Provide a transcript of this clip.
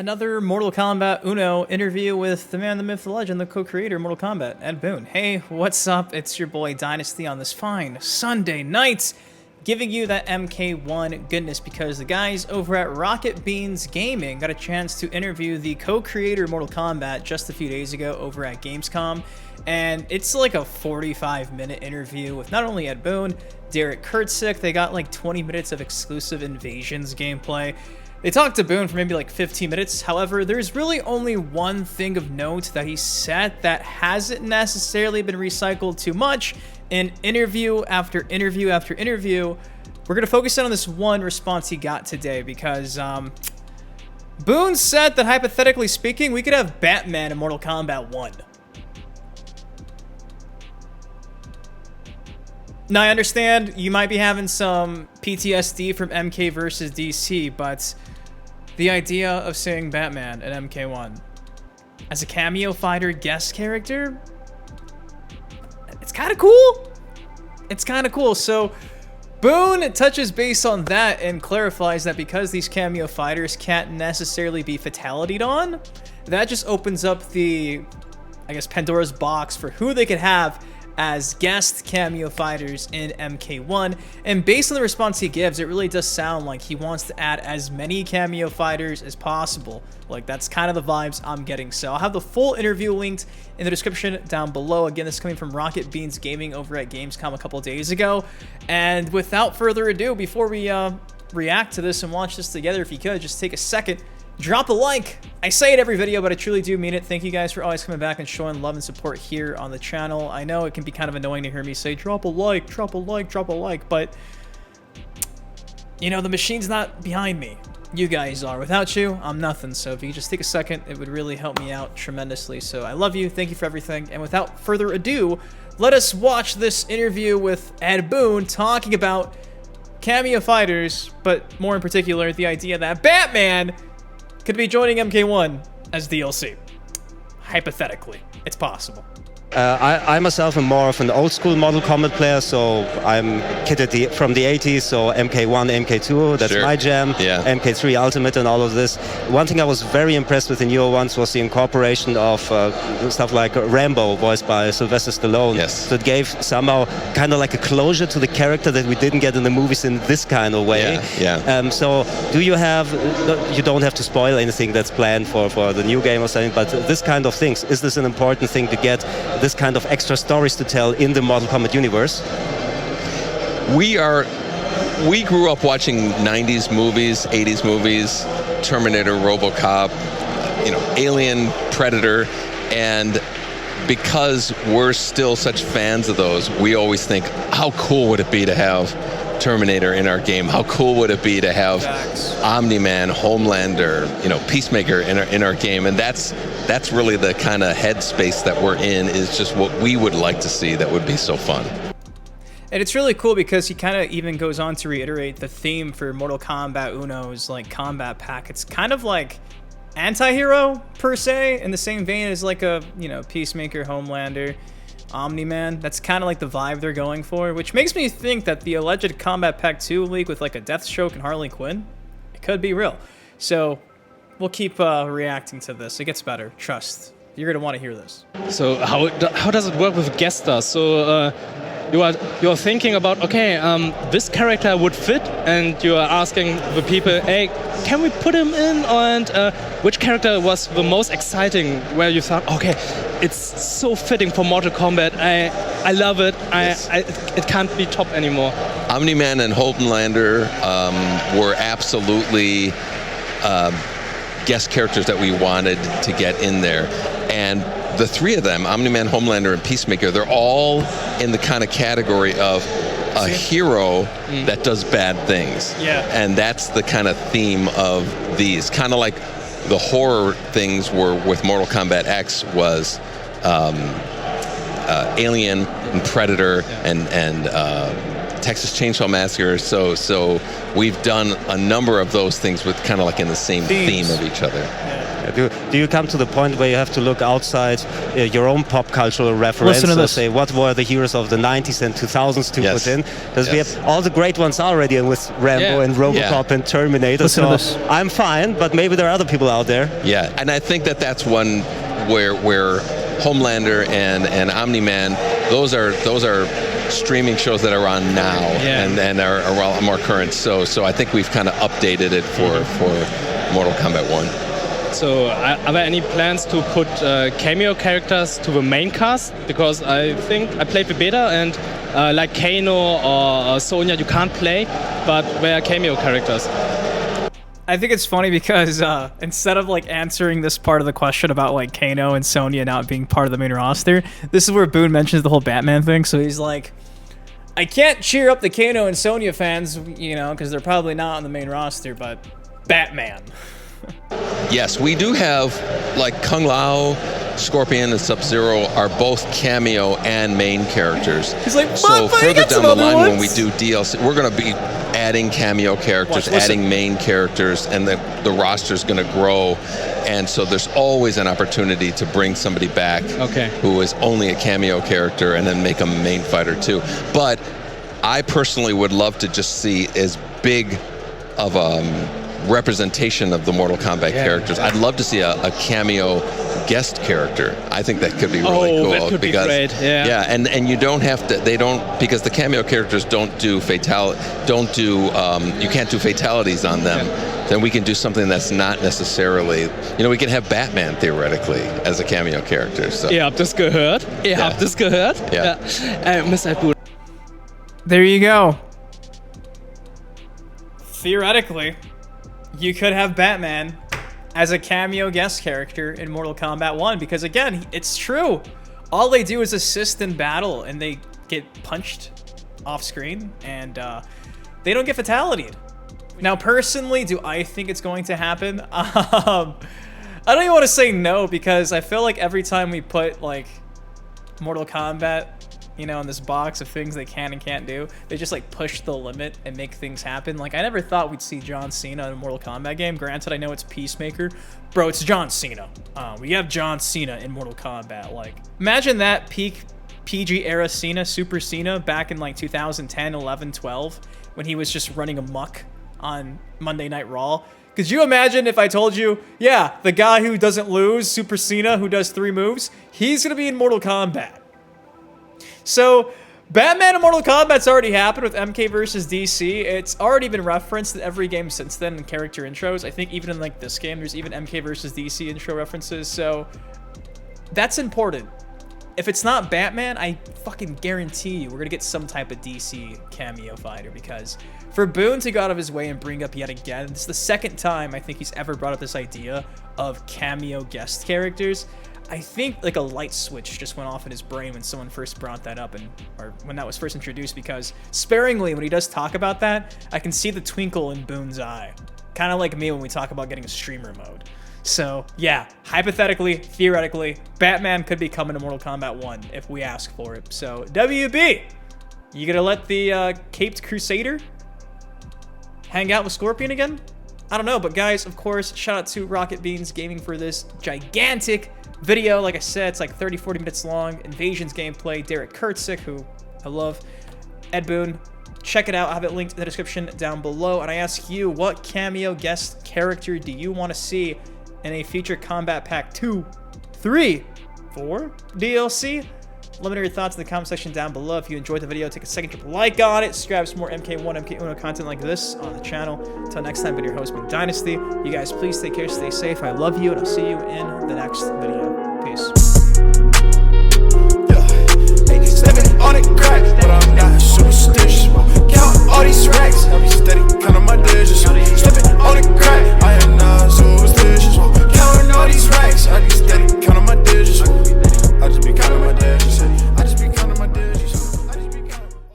another Mortal Kombat Uno interview with the man, the myth, the legend, the co-creator of Mortal Kombat, Ed Boon. Hey, what's up? It's your boy Dynasty on this fine Sunday night, giving you that MK1 goodness because the guys over at Rocket Beans Gaming got a chance to interview the co-creator of Mortal Kombat just a few days ago over at Gamescom. And it's like a 45-minute interview with not only Ed Boon, Derek Kurtzik. They got like 20 minutes of exclusive Invasions gameplay. They talked to Boon for maybe like 15 minutes. However, there's really only one thing of note that he said that hasn't necessarily been recycled too much in interview after interview after interview. We're going to focus in on this one response he got today because Boon said that hypothetically speaking, we could have Batman in Mortal Kombat 1. Now, I understand you might be having some PTSD from MK versus DC, but the idea of seeing Batman in MK1 as a cameo fighter guest character, it's kind of cool. It's kind of cool. So Boon touches base on that and clarifies that because these cameo fighters can't necessarily be fatality'd on, that just opens up the, I guess, Pandora's box for who they could have as guest cameo fighters in MK1. And based on the response he gives, it really does sound like he wants to add as many cameo fighters as possible. Like, that's kind of the vibes I'm getting. So I'll have the full interview linked in the description down below. Again, this is coming from Rocket Beans Gaming over at Gamescom a couple of days ago. And without further ado, before we react to this and watch this together, if you could, just take a second, drop a like. I say it every video, but I truly do mean it. Thank you guys for always coming back and showing love and support here on the channel. I know it can be kind of annoying to hear me say, drop a like, drop a like, drop a like, but, you know, the machine's not behind me. You guys are. Without you, I'm nothing. So if you could just take a second, it would really help me out tremendously. So I love you. Thank you for everything. And without further ado, let us watch this interview with Ed Boon talking about cameo fighters, but more in particular, the idea that Batman could be joining MK1 as DLC. Hypothetically, it's possible. I myself am more of an old school Mortal Kombat player, so I'm kitted from the 80s, so MK1, MK2, that's my jam, yeah. MK3 Ultimate and all of this. One thing I was very impressed with in newer ones was the incorporation of stuff like Rambo, voiced by Sylvester Stallone. Yes. So it gave somehow kind of like a closure to the character that we didn't get in the movies in this kind of way. Yeah. So do you have, you don't have to spoil anything that's planned for the new game or something, but this kind of things, is this an important thing to get this kind of extra stories to tell in the Mortal Kombat universe? We grew up watching 90s movies, 80s movies, Terminator, RoboCop, you know, Alien, Predator, and because we're still such fans of those, we always think, how cool would it be to have Terminator in our game? How cool would it be to have Omni-Man, Homelander, you know, Peacemaker in our game? And that's really the kind of headspace that we're in, is just what we would like to see. That would be so fun. And it's really cool because he kind of even goes on to reiterate the theme for Mortal Kombat Uno's like combat pack. It's kind of like anti-hero per se, in the same vein as like a, you know, Peacemaker, Homelander, Omni-Man. That's kind of like the vibe they're going for, which makes me think that the alleged Combat Pack 2 leak with like a Deathstroke and Harley Quinn, it could be real. So we'll keep reacting to this. It gets better. Trust. You're going to want to hear this. So how does it work with guest stars? So you're thinking about, okay, this character would fit, and you are asking the people, hey, can we put him in? And which character was the most exciting, where you thought, okay, it's so fitting for Mortal Kombat. I love it. Yes. It can't be top anymore. Omni-Man and Homelander were absolutely guest characters that we wanted to get in there. And the three of them, Omni-Man, Homelander, and Peacemaker, they're all in the kind of category of a hero that does bad things. Yeah. And that's the kind of theme of these. Kind of like the horror things were with Mortal Kombat X was Alien and Predator and Texas Chainsaw Massacre. So we've done a number of those things with kind of like in the same theme of each other. Do you come to the point where you have to look outside your own pop cultural reference and say what were the heroes of the 90s and 2000s to put in? Because we have all the great ones already with Rambo and RoboCop and Terminator. So I'm fine, but maybe there are other people out there. Yeah, and I think that's one where Homelander and Omni-Man, those are streaming shows that are on now and are a lot more current. So I think we've kind of updated it for Mortal Kombat 1. So are there any plans to put cameo characters to the main cast? Because I think I played the beta and like Kano or Sonya you can't play, but they are cameo characters. I think it's funny because instead of like answering this part of the question about like Kano and Sonya not being part of the main roster, this is where Boon mentions the whole Batman thing. So he's like, I can't cheer up the Kano and Sonya fans, you know, because they're probably not on the main roster, but Batman. Yes, we do have, like, Kung Lao, Scorpion, and Sub-Zero are both cameo and main characters. He's like, so further down the line when we ones. do DLC, we're going to be adding cameo characters, adding main characters, and the roster's going to grow. And so there's always an opportunity to bring somebody back who is only a cameo character and then make them a main fighter too. But I personally would love to just see as big of a representation of the Mortal Kombat characters. I'd love to see a cameo guest character. I think that could be really cool. That could because, be great. Yeah, and you don't have to. They don't, because the cameo characters don't do you can't do fatalities on them. Then we can do something that's not necessarily. You know, we can have Batman theoretically as a cameo character. So. Ihr habt es gehört. Ihr habt es gehört. Yeah. Mr. Boon. There you go. Theoretically, you could have Batman as a cameo guest character in Mortal Kombat 1 because, again, it's true. All they do is assist in battle and they get punched off screen and they don't get fatality'd. Now, personally, do I think it's going to happen? I don't even want to say no because I feel like every time we put, like, Mortal Kombat, you know, in this box of things they can and can't do, they just like push the limit and make things happen. Like, I never thought we'd see John Cena in a Mortal Kombat game. Granted, I know it's Peacemaker. Bro, it's John Cena. We have John Cena in Mortal Kombat. Like, imagine that peak PG era Cena, Super Cena, back in like 2010, 11, 12, when he was just running amok on Monday Night Raw. Could you imagine if I told you, yeah, the guy who doesn't lose, Super Cena, who does 3 moves, he's gonna be in Mortal Kombat. So, Batman and Mortal Kombat's already happened with MK versus DC. It's already been referenced in every game since then in character intros. I think even in like this game, there's even MK versus DC intro references. So, that's important. If it's not Batman, I fucking guarantee you we're gonna get some type of DC cameo fighter because for Boon to go out of his way and bring up yet again, it's the second time I think he's ever brought up this idea of cameo guest characters. I think like a light switch just went off in his brain when someone first brought that up or when that was first introduced because sparingly when he does talk about that, I can see the twinkle in Boon's eye. Kind of like me when we talk about getting a streamer mode. So yeah, hypothetically, theoretically, Batman could be coming to Mortal Kombat 1 if we ask for it. So WB, you gonna let the Caped Crusader hang out with Scorpion again? I don't know, but guys, of course, shout out to Rocket Beans Gaming for this gigantic video. Like I said, it's like 30-40 minutes long. Invasions gameplay, Derek Kurtzik, who I love, Ed Boon. Check it out. I have it linked in the description down below. And I ask you, what cameo guest character do you want to see in a future Combat Pack 2, 3, 4 DLC? Let me know your thoughts in the comment section down below. If you enjoyed the video, take a second to like on it. Subscribe for more MK1, MK Uno content like this on the channel. Until next time, been your host, Big Dynasty. You guys, please take care, stay safe. I love you, and I'll see you in the next video. Peace. Yeah. 87 on it, crack.